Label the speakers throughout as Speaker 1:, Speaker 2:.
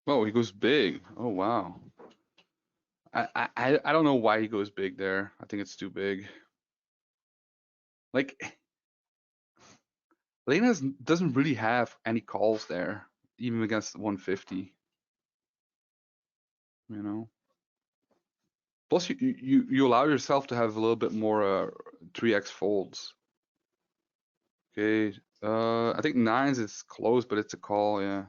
Speaker 1: Oh, he goes big. Oh wow. I don't know why he goes big there. I think it's too big. Like Lena doesn't really have any calls there, even against 150. You know. Plus, you allow yourself to have a little bit more 3x folds. Okay. I think nines is close, but it's a call. Yeah.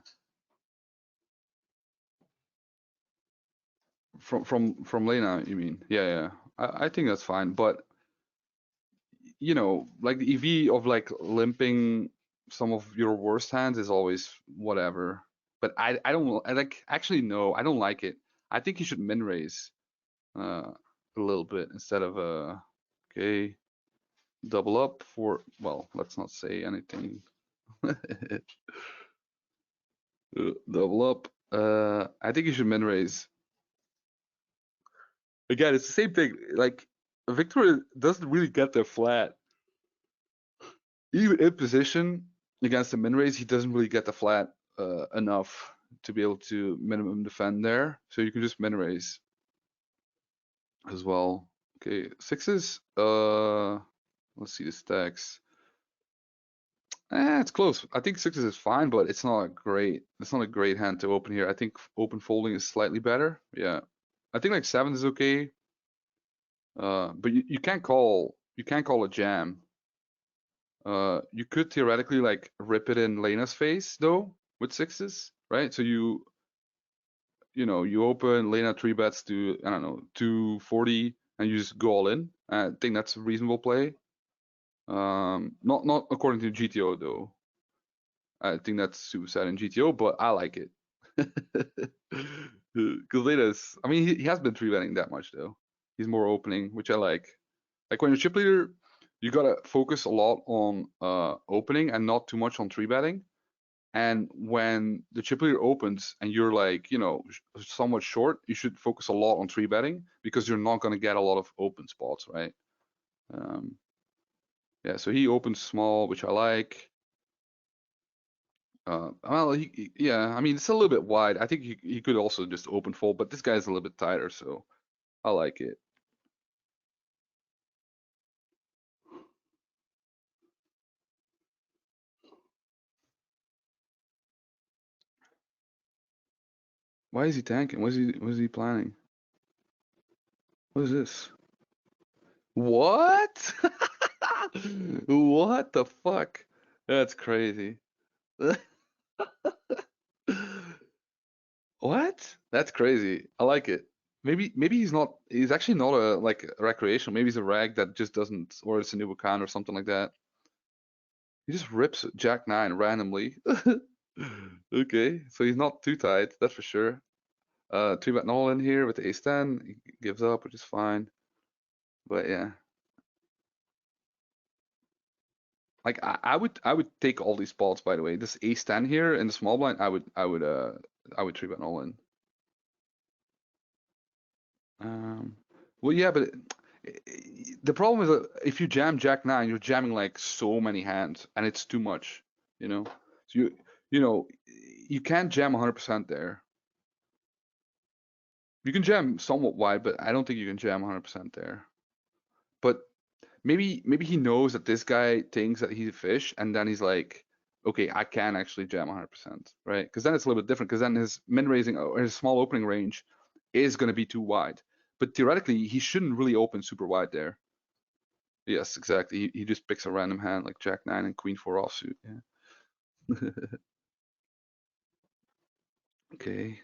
Speaker 1: From Lena, you mean? Yeah, yeah. I think that's fine, but like the EV of like limping some of your worst hands is always whatever. But I don't I like actually no, I don't like it. I think you should min raise a little bit instead of okay, double up for well, let's not say anything. Double up. I think you should min raise. Again, it's the same thing. Like Victor doesn't really get there flat. Even in position against the min raise, he doesn't really get the flat enough to be able to minimum defend there. So you can just min raise as well. Okay, sixes. Let's see the stacks. It's close. I think sixes is fine, but it's not a great. It's not a great hand to open here. I think open folding is slightly better. Yeah, I think like sevens is okay. But you can't call a jam. You could theoretically like rip it in Lena's face though with sixes, right? So you open Lena three bets to I don't know 240 and you just go all in. I think that's a reasonable play. Not according to GTO though. I think that's suicide in GTO, but I like it. Because Lena's, I mean, he has been three betting that much though. He's more opening, which I like. Like when you're chip leader, you gotta focus a lot on opening and not too much on three betting. And when the chip leader opens and you're like, somewhat short, you should focus a lot on three betting because you're not gonna get a lot of open spots, right? Um, yeah, so he opens small, which I like. Well, yeah, I mean it's a little bit wide. I think he could also just open fold, but this guy's a little bit tighter, so I like it. Why is he tanking? What is he planning? What is this? What? What the fuck? That's crazy. What? That's crazy. I like it. Maybe he's actually not a like a recreational. Maybe he's a rag that just doesn't or it's a new account or something like that. He just rips Jack 9 randomly. Okay, so he's not too tight, that's for sure. Three bet all in here with the ace 10. He gives up, which is fine. But yeah. Like I would take all these spots by the way. This ace 10 here in the small blind, I would three bet all in. Um, well, yeah, but the problem is that if you jam Jack 9, you're jamming like so many hands, and it's too much, you know. So you know, you can't jam 100% there. You can jam somewhat wide, but I don't think you can jam 100% there. But maybe he knows that this guy thinks that he's a fish, and then he's like, okay, I can actually jam 100%, right? Because then it's a little bit different. Because then his min raising or his small opening range is going to be too wide. But theoretically, he shouldn't really open super wide there. Yes, exactly. He just picks a random hand like Jack 9 and Queen 4 offsuit. Yeah. Okay.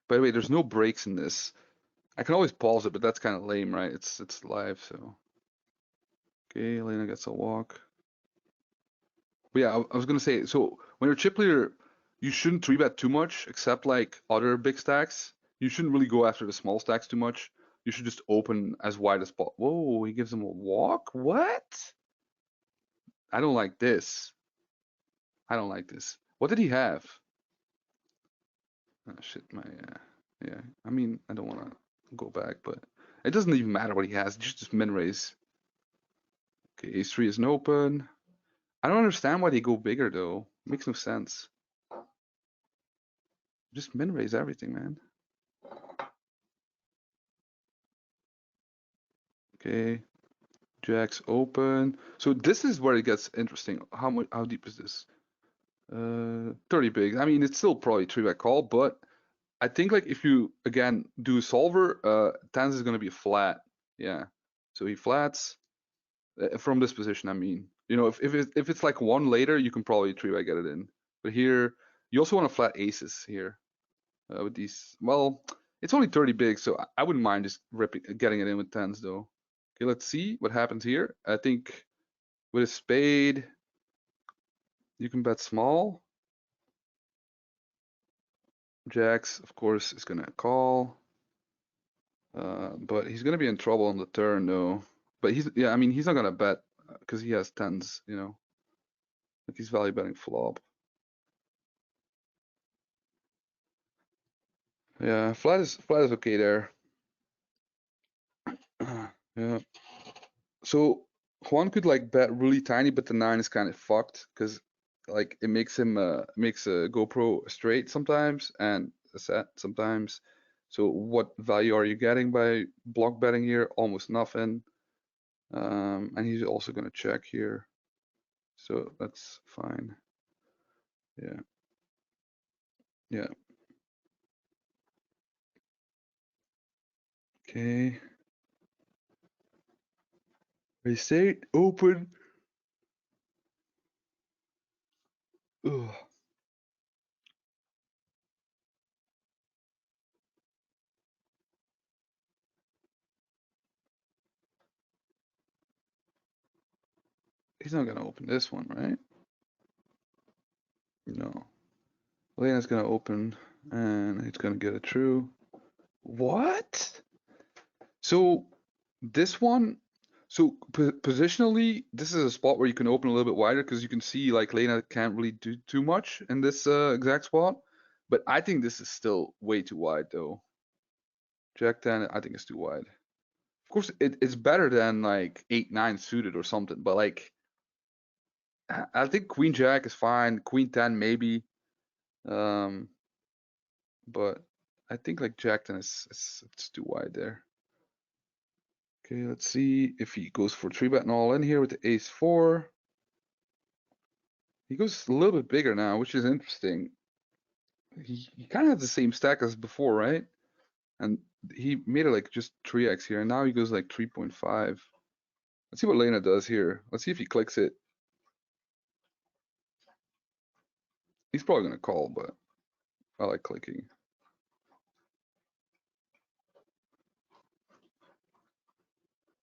Speaker 1: By the way, there's no breaks in this. I can always pause it, but that's kind of lame, right? It's live, so. Okay, Elena gets a walk. But yeah, I was gonna say, so when you're chip leader, you shouldn't three bet too much, except like other big stacks. You shouldn't really go after the small stacks too much. You should just open as wide as possible. Whoa, he gives him a walk? What? I don't like this. I don't like this. What did he have? Oh shit, yeah. I mean, I don't want to go back, but it doesn't even matter what he has. Just min raise. Okay, ace three is an open. I don't understand why they go bigger though. Makes no sense. just min raise everything, man. Okay, jacks open. So this is where it gets interesting. How deep is this? 30 bigs. I mean, it's still probably three bet call, but I think like if you again do solver, tens is gonna be a flat. Yeah. So he flats from this position. I mean, you know, if it's like one later, you can probably three bet get it in. But here, you also want to flat aces here with these. Well, it's only 30 big, so I wouldn't mind just getting it in with tens though. Okay, let's see what happens here. I think with a spade, you can bet small. Jacks, of course, is gonna call. But he's gonna be in trouble on the turn though. But yeah, I mean he's not gonna bet because he has tens, you know. Like he's value betting flop. Yeah, flat is okay there. Yeah. So Juan could like bet really tiny, but the nine is kind of fucked because like it makes a GoPro straight sometimes and a set sometimes. So what value are you getting by block betting here? Almost nothing. And he's also gonna check here. So that's fine. Yeah. Yeah. Okay. Reset. Open. Ugh. He's not gonna open this one, right? No. Lena's gonna open and he's gonna get it true. What? So this one, so positionally, this is a spot where you can open a little bit wider because you can see like Lena can't really do too much in this exact spot. But I think this is still way too wide though. Jack 10, I think it's too wide. Of course, it's better than like 8-9 suited or something, but like I think Queen Jack is fine. Queen 10 maybe. Um, but I think like Jack 10 is it's too wide there. Okay, let's see if he goes for three bet and all in here with the ace four. He goes a little bit bigger now, which is interesting. He kind of has the same stack as before, right? And he made it like just 3x here, and now he goes like 3.5. Let's see what Lena does here. Let's see if he clicks it. He's probably gonna call, but I like clicking.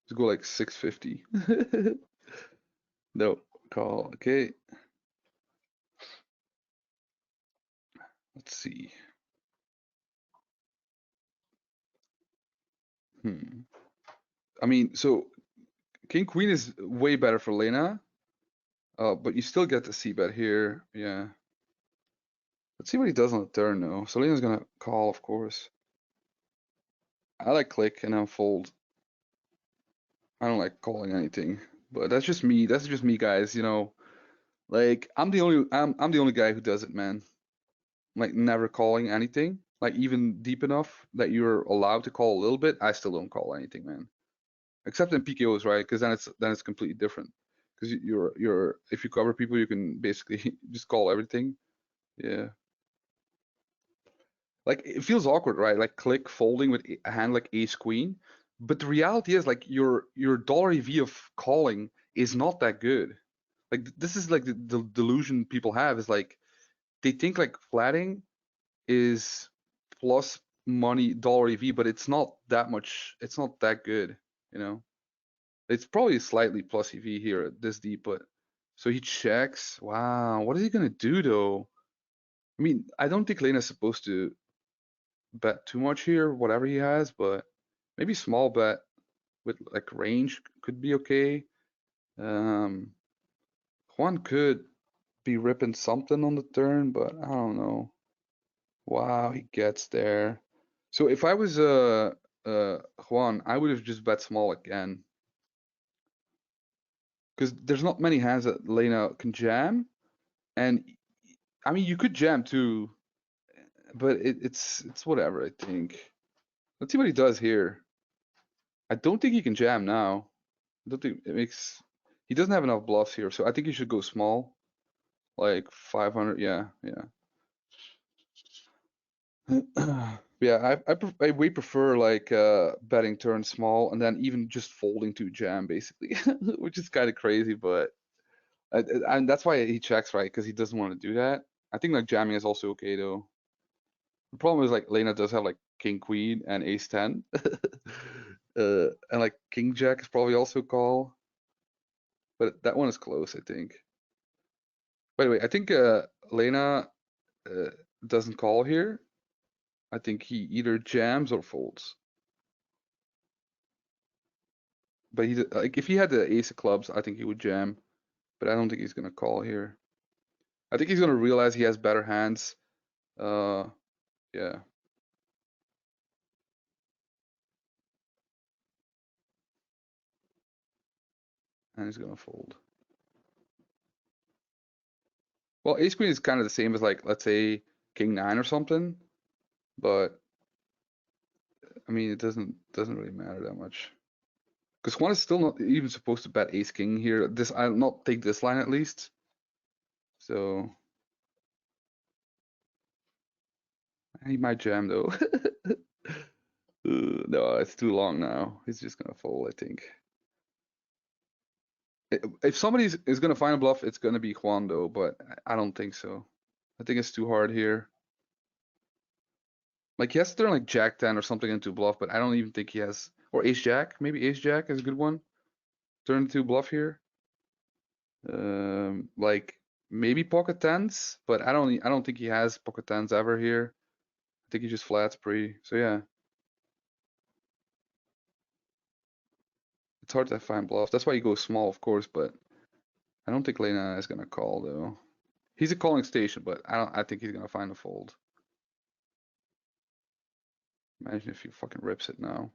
Speaker 1: Let's go like 650. No, call. Okay. Let's see. I mean, so King Queen is way better for Lena, but you still get the C bet here. Yeah. Let's see what he does on the turn though. So Lena's gonna call, of course. I like click and then fold. I don't like calling anything, but that's just me. That's just me, guys. You know, like I'm the only guy who does it, man. Like never calling anything, like even deep enough that you're allowed to call a little bit. I still don't call anything, man. Except in PKOs, right? Because then it's completely different. Because you're if you cover people, you can basically just call everything. Yeah. Like it feels awkward, right? Like click folding with a hand like ace queen. But the reality is like your dollar EV of calling is not that good. Like this is like the delusion people have is like they think like flatting is plus money dollar EV, but it's not that much. It's not that good, you know. It's probably slightly plus EV here at this deep, but so he checks. Wow, what is he gonna do though? I mean, I don't think Lena's supposed to bet too much here, whatever he has, but maybe small bet with like range could be okay. Um, Juan could be ripping something on the turn, but I don't know. Wow, he gets there. So if I was Juan, I would have just bet small again. Because there's not many hands that Lena can jam. And I mean you could jam too. but it's whatever, I think. Let's see what he does here. I don't think he can jam now. I don't think it makes. He doesn't have enough bluffs here, so I think he should go small, like 500. Yeah, yeah. Yeah, I way prefer like betting turn small and then even just folding to jam basically, which is kind of crazy, but and that's why he checks, right? Because he doesn't want to do that. I think like jamming is also okay though. The problem is like Lena does have like king queen and ace 10, and like king jack is probably also call, but that one is close, I think. By the way, I think Lena uh, doesn't call here. I think he either jams or folds. But he like if he had the ace of clubs, I think he would jam. But I don't think he's gonna call here. I think he's gonna realize he has better hands. Uh, yeah, and he's gonna fold. Well, ace queen is kind of the same as like let's say king nine or something. But I mean, it doesn't really matter that much. Because Juan is still not even supposed to bet ace king here. This I'll not take this line at least. So he might jam though. No, it's too long now. He's just gonna fold, I think. If somebody is gonna find a bluff, it's gonna be Juan though, but I don't think so. I think it's too hard here. Like he has to turn like Jack 10 or something into bluff, but I don't even think he has. Or Ace Jack, maybe Ace Jack is a good one. Turn into bluff here. Like maybe pocket tens, but I don't think he has pocket tens ever here. I think he just flats pre. So yeah, it's hard to find bluffs. That's why you go small, of course, but I don't think Lena is gonna call though. He's a calling station, but I think he's gonna find a fold. Imagine if he fucking rips it now.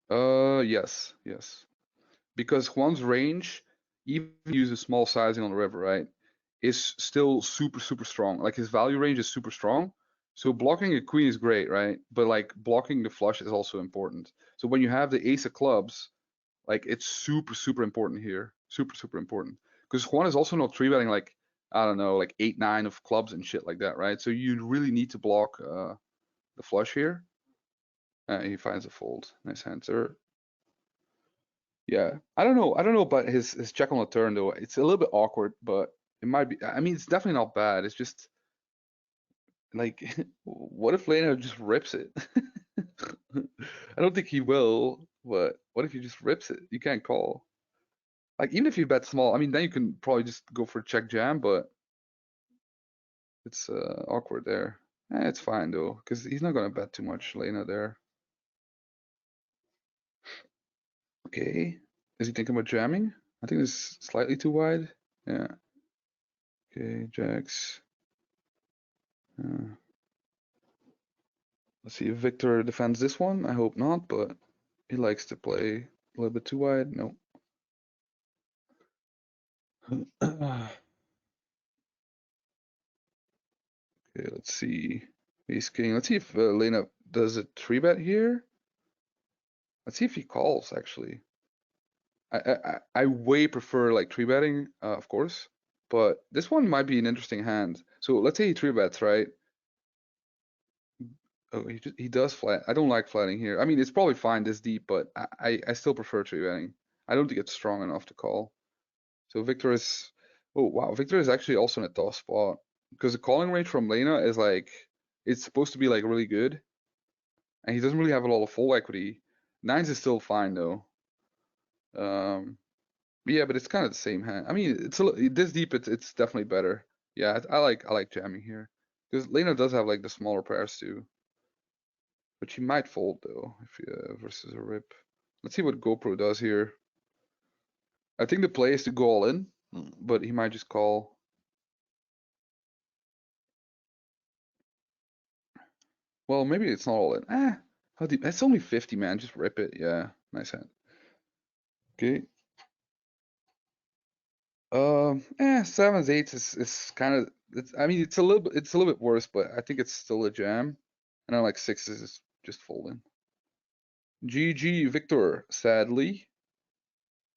Speaker 1: Yes, yes. Because Juan's range, even if he uses small sizing on the river, right, is still super, super strong. Like his value range is super strong. So blocking a queen is great, right? But like blocking the flush is also important. So when you have the ace of clubs, like it's super, super important here. Super, super important. Because Juan is also not three betting like, I don't know, like 8, 9 of clubs and shit like that, right? So you really need to block the flush here. He finds a fold. Nice answer. Yeah, I don't know. I don't know about his check on the turn though. It's a little bit awkward, but it might be. I mean, it's definitely not bad. It's just like, what if Lena just rips it? I don't think he will, but what if he just rips it? You can't call. Like even if you bet small, I mean, then you can probably just go for a check jam, but it's awkward there. It's fine though, because he's not gonna bet too much Lena there. Okay, is he thinking about jamming? I think it's slightly too wide. Yeah. Okay, jacks. Uh, let's see if Victor defends this one. I hope not, but he likes to play a little bit too wide. No. Okay, let's see. Ace king. Let's see if Lena does a three bet here. Let's see if he calls actually. I way prefer like three betting, of course, but this one might be an interesting hand. So let's say he three bets, right? Oh, he does flat. I don't like flatting here. I mean, it's probably fine this deep, but I still prefer three betting. I don't think it's strong enough to call. So Victor is, oh wow, Victor is actually also in a tough spot because the calling range from Lena is like, it's supposed to be like really good, and he doesn't really have a lot of full equity. Nines is still fine though. Um, yeah, but it's kind of the same hand. I mean, this deep, it's definitely better. Yeah, I like jamming here because Lena does have like the smaller pairs too, but she might fold though if versus a rip. Let's see what GoPro does here. I think the play is to go all in, but he might just call. Well, maybe it's not all in. How deep? It's only 50, man. Just rip it. Yeah, nice hand. Okay. Sevens, eights is kind of. I mean, it's a little bit worse, but I think it's still a jam. And I like sixes is just folding. GG Victor, sadly,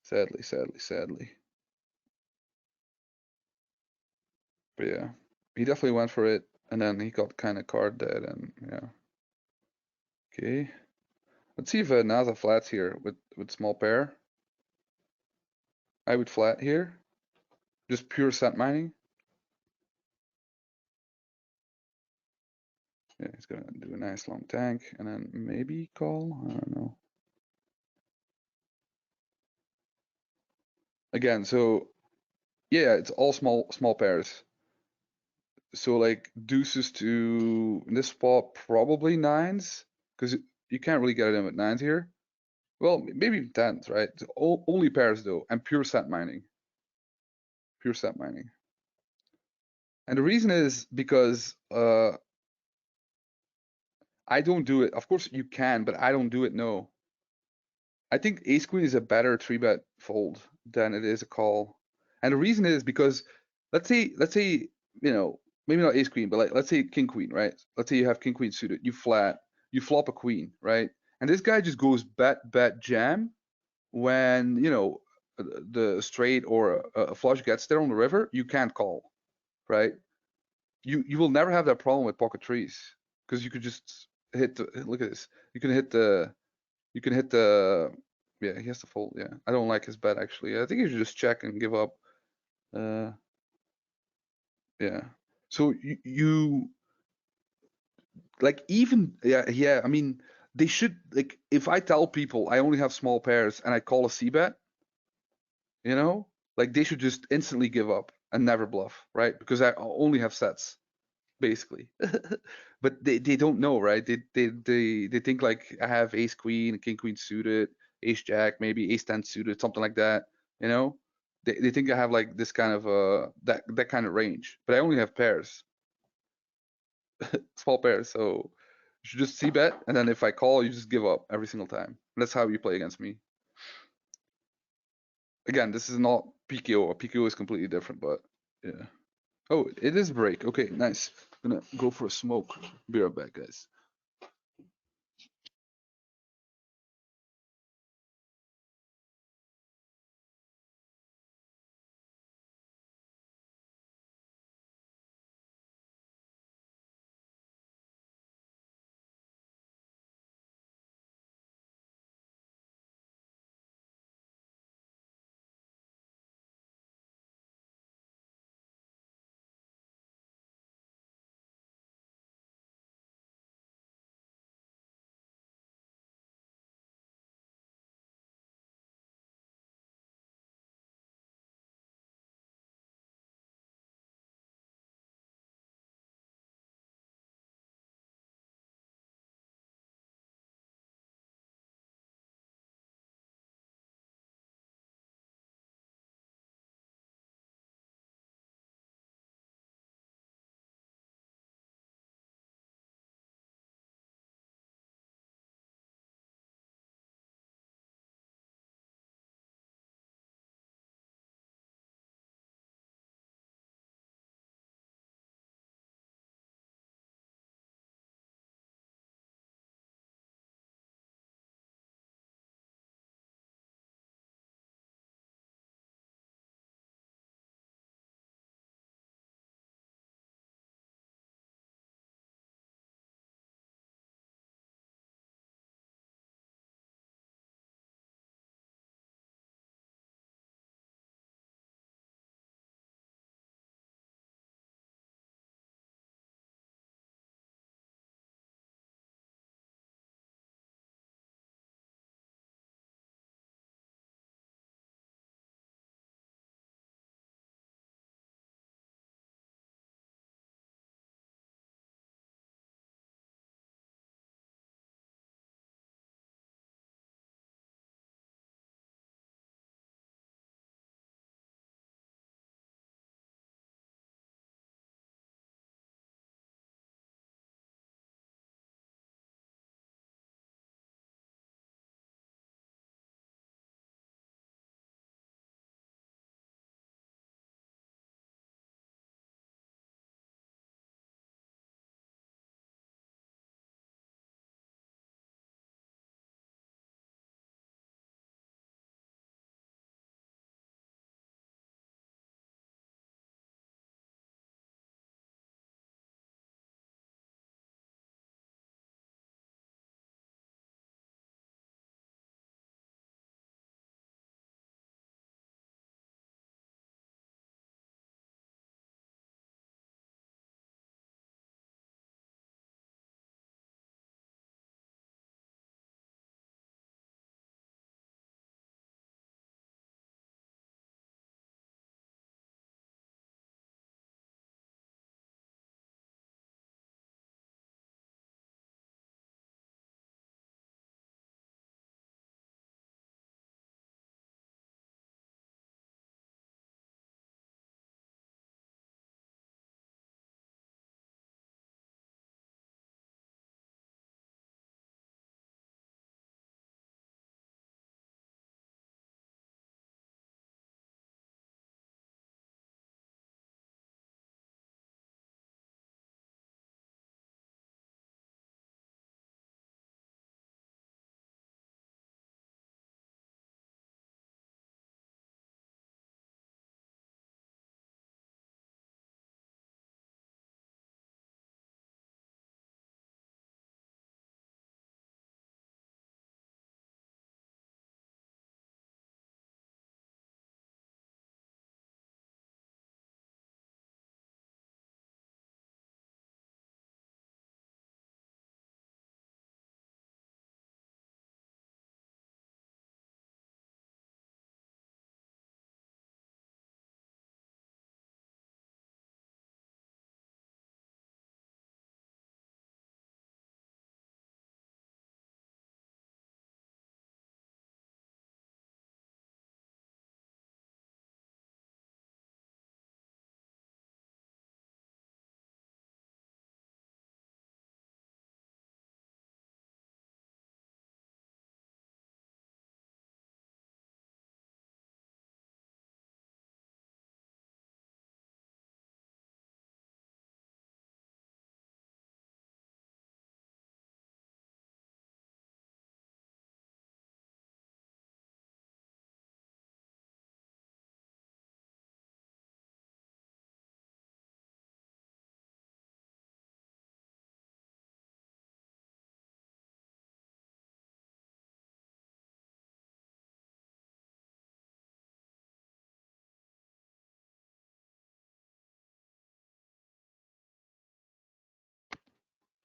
Speaker 1: sadly, sadly, sadly. But yeah, he definitely went for it, and then he got kind of card dead, and yeah. Okay, let's see if Nasa flats here with small pair. I would flat here, just pure set mining. Yeah, he's gonna do a nice long tank, and then maybe call. I don't know. Again, so yeah, it's all small pairs. So like deuces to in this spot probably nines because you can't really get it in with nines here. Well, maybe even tens, right? Only pairs though, and pure set mining, pure set mining. And the reason is because I don't do it. Of course you can, but I don't do it. No, I think ace queen is a better three bet fold than it is a call. And the reason is because let's say maybe not ace queen, but like let's say king queen, right? Let's say you have king queen suited, you flat, you flop a queen, right? And this guy just goes bet jam when the straight or a flush gets there on the river, you can't call, right? You will never have that problem with pocket trees because you could just hit the look at this. You can hit the yeah, he has to fold. Yeah, I don't like his bet actually. I think he should just check and give up. Uh, yeah. So you like even yeah. I mean, they should like if I tell people I only have small pairs and I call a c bet, you know, like they should just instantly give up and never bluff, right? Because I only have sets basically. But they don't know, right? They think like I have ace queen, king queen suited, ace jack, maybe ace ten suited, something like that. You know, they think I have like this kind of that kind of range, but I only have pairs, small pairs. So you should just c bet, and then if I call, you just give up every single time. That's how you play against me. Again, this is not PKO. PKO is completely different, but yeah. Oh, it is break. Okay, nice. Gonna go for a smoke. Be right back, guys.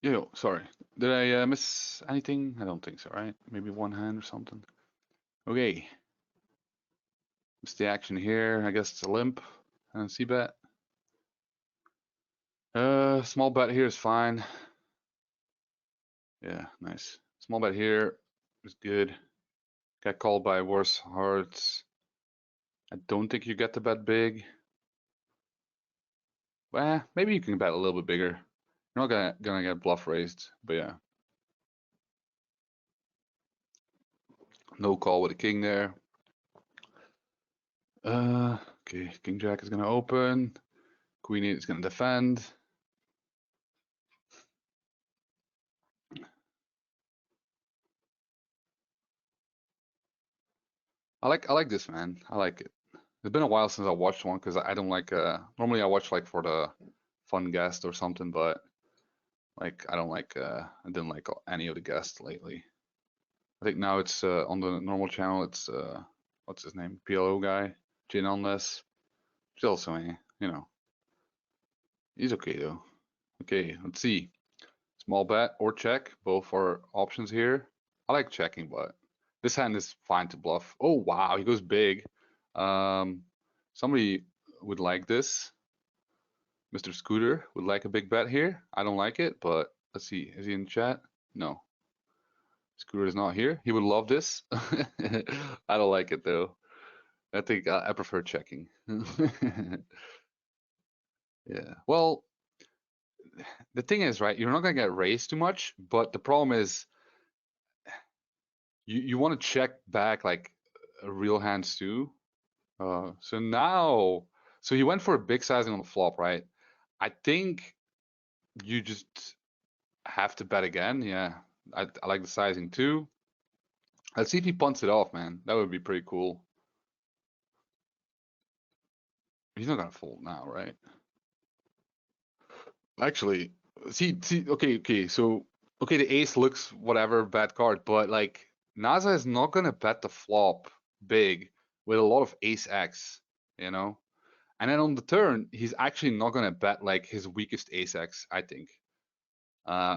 Speaker 1: Yo, sorry. Did I miss anything? I don't think so, right? Maybe one hand or something. Okay. What's the action here? I guess it's a limp. C bet. Small bet here is fine. Yeah, nice. Small bet here is good. Got called by worse hearts. I don't think you get to bet big. Well, maybe you can bet a little bit bigger. You're not gonna get bluff raised, but yeah. No call with a king there. Okay, king jack is gonna open. Queen 8 is gonna defend. I like this, man. I like it. It's been a while since I watched one because I don't like normally I watch like for the fun guest or something, but like I don't like I didn't like any of the guests lately. I think now it's on the normal channel it's what's his name? PLO guy, Jin on this. He's also he's okay though. Okay, let's see. Small bet or check, both are options here. I like checking, but this hand is fine to bluff. Oh wow, he goes big. Um, somebody would like this. Mr. Scooter would like a big bet here. I don't like it, but let's see. Is he in chat? No. Scooter is not here. He would love this. I don't like it though. I think I prefer checking. Yeah. Well, the thing is, right, you're not gonna get raised too much, but the problem is you want to check back like real hands too. So now, so he went for a big sizing on the flop, right? I think you just have to bet again. Yeah, I like the sizing too. Let's see if he punts it off, man. That would be pretty cool. He's not gonna fold now, right? Actually, see, okay. So, okay, the ace looks whatever, bad card, but like NASA is not gonna bet the flop big with a lot of ace X, you know? And then on the turn, he's actually not gonna bet like his weakest ace X, I think.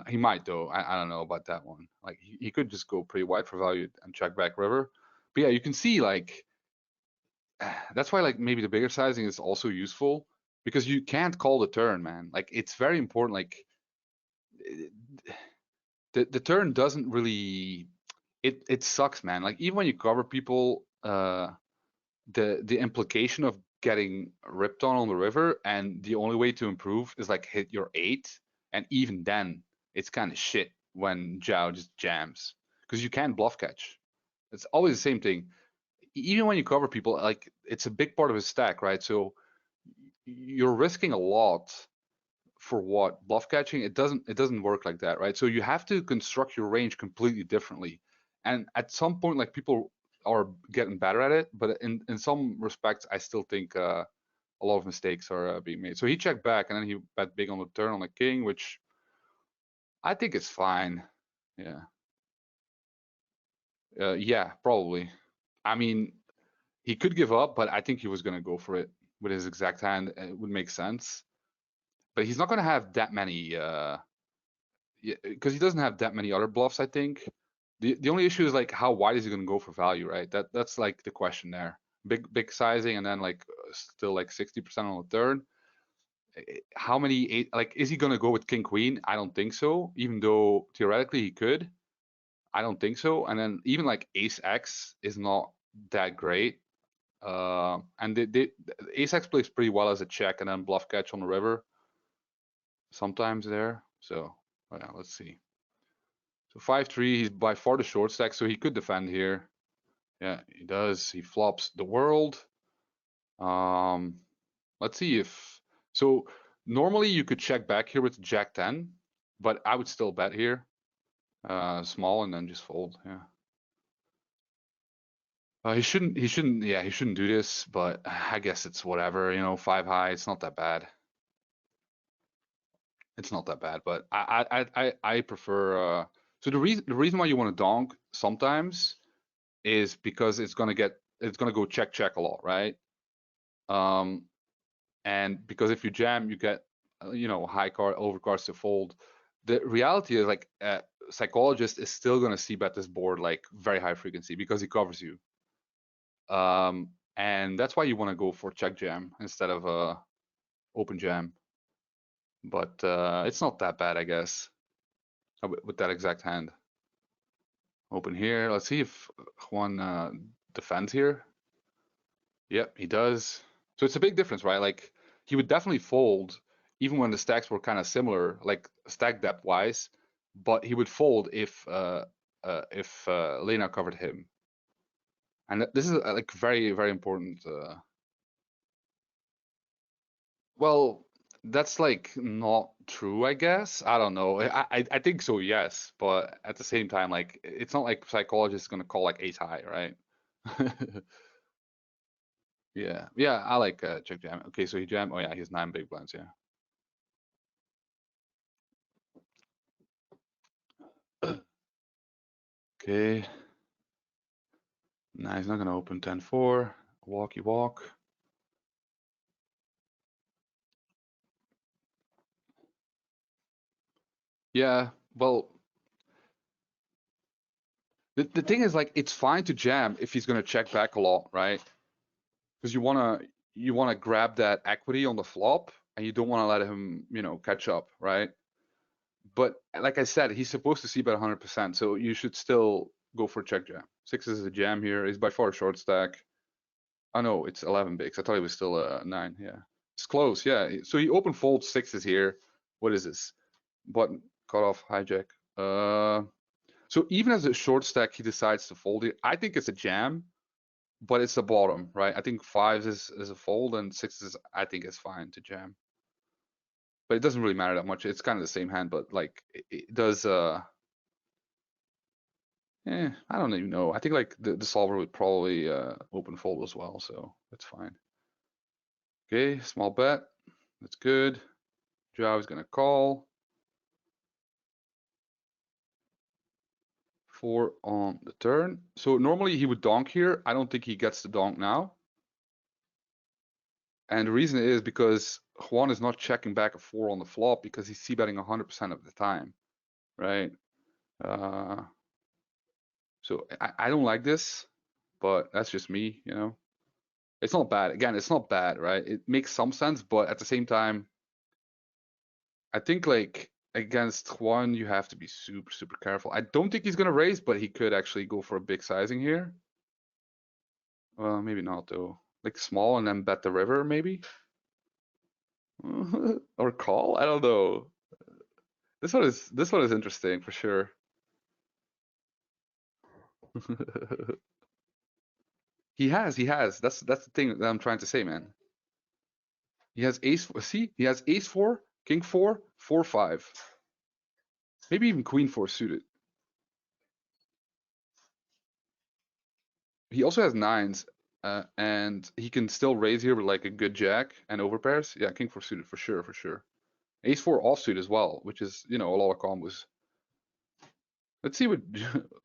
Speaker 1: He might though. I don't know about that one. Like he could just go pretty wide for value and check back river. But yeah, you can see like that's why like maybe the bigger sizing is also useful because you can't call the turn, man. Like it's very important. Like the turn doesn't really it sucks, man. Like even when you cover people, the implication of getting ripped on the river and the only way to improve is like hit your 8, and even then it's kind of shit when Zhao just jams because you can't bluff catch. It's always the same thing. Even when you cover people, like it's a big part of his stack, right? So you're risking a lot for what bluff catching. It doesn't work like that, right? So you have to construct your range completely differently, and at some point like people are getting better at it, but in some respects I still think a lot of mistakes are being made. So he checked back and then he bet big on the turn on the king, which I think is fine. Yeah. Yeah, probably. I mean, he could give up, but I think he was going to go for it with his exact hand. It would make sense. But he's not going to have that many, because he doesn't have that many other bluffs, I think. The only issue is like how wide is he going to go for value, right? That's like the question there. Big sizing and then like still like 60% on the turn. How many eight, like is he going to go with king queen? I don't think so, even though theoretically he could. I don't think so. And then even like ace x is not that great. And ace x plays pretty well as a check and then bluff catch on the river sometimes there. So yeah, let's see. So 5-3, he's by far the short stack, so he could defend here. Yeah, he does. He flops the world. Um, let's see if so. Normally you could check back here with Jack 10, but I would still bet here, small, and then just fold. Yeah. He shouldn't. He shouldn't. Yeah, he shouldn't do this. But I guess it's whatever. You know, 5 high. It's not that bad. It's not that bad. But I prefer. So the reason why you want to donk sometimes is because it's gonna go check a lot, right? And because if you jam, you get high card overcards to fold. the reality is like psychologist is still going to see bet this board like very high frequency because he covers you. And that's why you want to go for check jam instead of open jam. But it's not that bad, I guess, with that exact hand. Open here. Let's see if Juan defends here. Yep, he does. So it's a big difference, right? Like he would definitely fold even when the stacks were kind of similar, like stack depth wise, but he would fold if Lena covered him. And this is like very, very important. Well, that's like not true, I guess. I don't know. I think so, yes. But at the same time, like it's not like psychologists gonna call like ace high, right? Yeah, yeah. I like check jam. Okay, so he jam. Oh yeah, he has 9 big blinds. Yeah. Okay. Nah, he's not gonna open 10-4. Walkie walk. Yeah. Well, the thing is like it's fine to jam if he's gonna check back a lot, right? Because you wanna grab that equity on the flop, and you don't want to let him, catch up, right? But like I said, he's supposed to see bet 100%, so you should still go for check jam. Sixes is a jam here. He's by far a short stack. Oh no, it's 11 bigs. I thought it was still a 9. Yeah, it's close. Yeah, so he open folds sixes here. What is this? Button, cut off, hijack. So even as a short stack, he decides to fold it. I think it's a jam, but it's the bottom, right? I think fives is a fold, and sixes I think is fine to jam. But it doesn't really matter that much. It's kind of the same hand, but like it does. I don't even know. I think like the solver would probably open fold as well, so that's fine. Okay, small bet. That's good. Joe is gonna call. 4 on the turn. So normally he would donk here. I don't think he gets the donk now. And the reason is because Juan is not checking back a 4 on the flop because he's c-betting 100% of the time, right? Uh, so I don't like this, but that's just me, It's not bad. Again, it's not bad, right? It makes some sense, but at the same time, I think like against Juan, you have to be super, super careful. I don't think he's gonna raise, but he could actually go for a big sizing here. Well, maybe not though. Like small and then bet the river, maybe? Or call? I don't know. This one is interesting for sure. He has. That's the thing that I'm trying to say, man. He has ace. See, he has ace 4, king 4, 4 5, maybe even queen 4 suited. He also has nines, and he can still raise here with like a good jack and overpairs. Yeah, king 4 suited for sure, for sure. Ace 4 offsuit as well, which is a lot of combos. Let's see what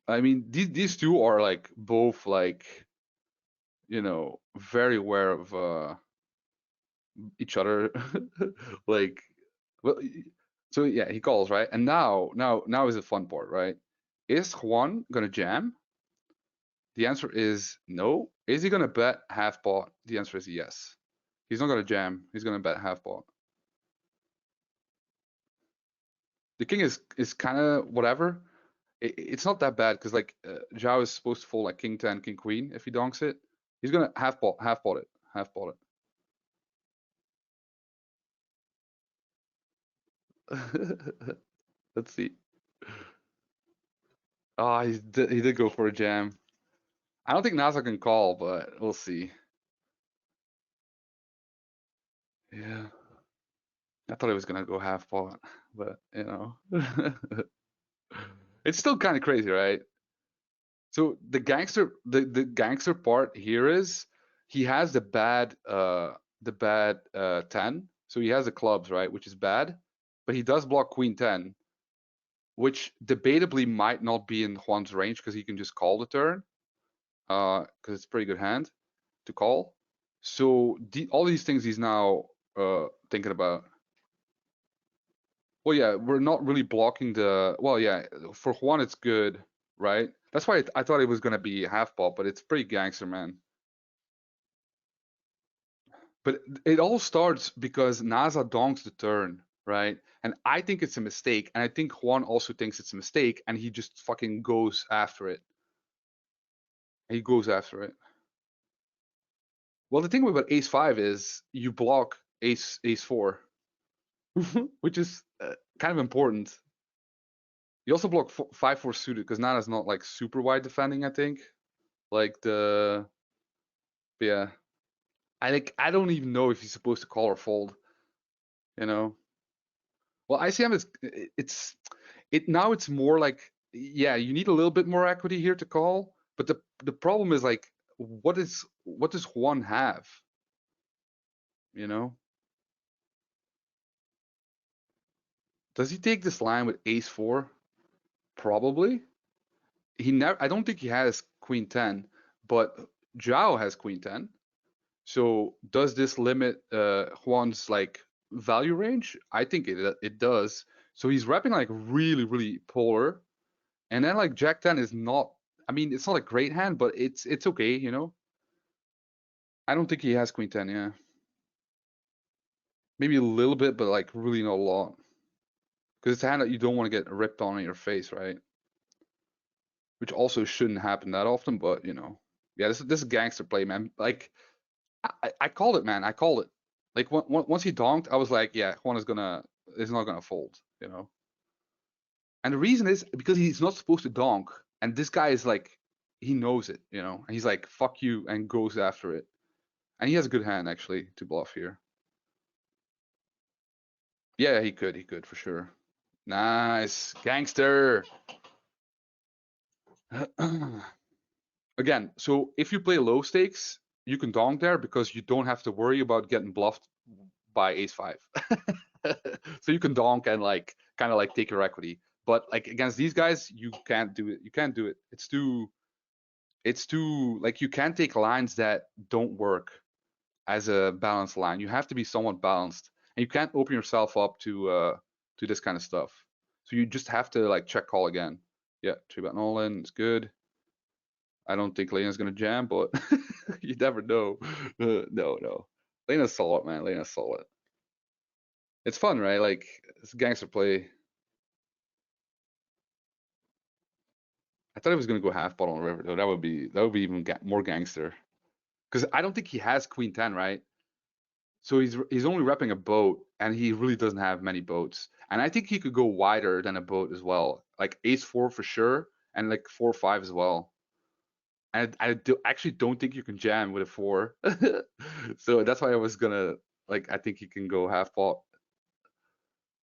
Speaker 1: I mean. These two are like both like very aware of each other. Like, well, so yeah, he calls, right? And now is the fun part, right? Is Juan gonna jam? The answer is no. Is he gonna bet half pot? The answer is yes. He's not gonna jam. He's gonna bet half pot. The king is kind of whatever. It's not that bad because like Zhao is supposed to fold like king 10, king queen if he donks it. He's gonna half pot it, half pot it. Let's see. Oh, he did go for a jam. I don't think NASA can call, but we'll see. Yeah, I thought he was gonna go half pot, but it's still kind of crazy, right? So the gangster part here is he has the bad 10. So he has the clubs, right, which is bad, but he does block queen 10, which debatably might not be in Juan's range because he can just call the turn, because it's a pretty good hand to call. So all these things he's now thinking about. Well, yeah, we're not really blocking the. Well, yeah, for Juan it's good, right? That's why I thought it was gonna be half pop, but it's pretty gangster, man. But it all starts because NASA donks the turn, right? And I think it's a mistake, and I think Juan also thinks it's a mistake, and he just fucking goes after it. He goes after it. Well, the thing about Ace Five is you block Ace Four, which is kind of important. You also block 5-4 suited because Nana's not like super wide defending. I think like the yeah. I don't even know if he's supposed to call or fold. You know. Well, ICM is it now it's more like yeah, you need a little bit more equity here to call, but the problem is like what does Juan have? You know? Does he take this line with Ace 4? Probably. He never I don't think he has Queen 10, but Zhao has Queen 10. So does this limit Juan's like value range? I think it does. So he's repping like really polar. And then like Jack 10 is not I mean it's not a great hand, but it's okay, you know? I don't think he has Queen 10, yeah. Maybe a little bit, but like really not a lot. Because it's a hand that you don't want to get ripped on in your face, right? Which also shouldn't happen that often, but you know. Yeah, this is gangster play, man. Like I called it, man. I called it. Like once he donked, I was like, yeah, Juan is not gonna fold, you know. And the reason is because he's not supposed to donk, and this guy is like, he knows it, you know. And he's like, fuck you, and goes after it. And he has a good hand actually to bluff here. Yeah, he could for sure. Nice, gangster. Again, so if you play low stakes, you can donk there because you don't have to worry about getting bluffed by ace five. So you can donk and like kind of like take your equity. But like against these guys, you can't do it. You can't do it. It's too like you can't take lines that don't work as a balanced line. You have to be somewhat balanced, and you can't open yourself up to this kind of stuff. So you just have to like check call again. Yeah, three bet all in. It's good. I don't think Lena's gonna jam, but you never know. No. Lena's solid, man. Lena's solid. It's fun, right? Like it's gangster play. I thought he was gonna go half pot on the river though. That would be even more gangster. Because I don't think he has queen 10, right? So he's only repping a boat, and he really doesn't have many boats. And I think he could go wider than a boat as well, like ace 4 for sure, and like 4-5 as well. And actually don't think you can jam with a 4. So that's why I was gonna like I think he can go half pot.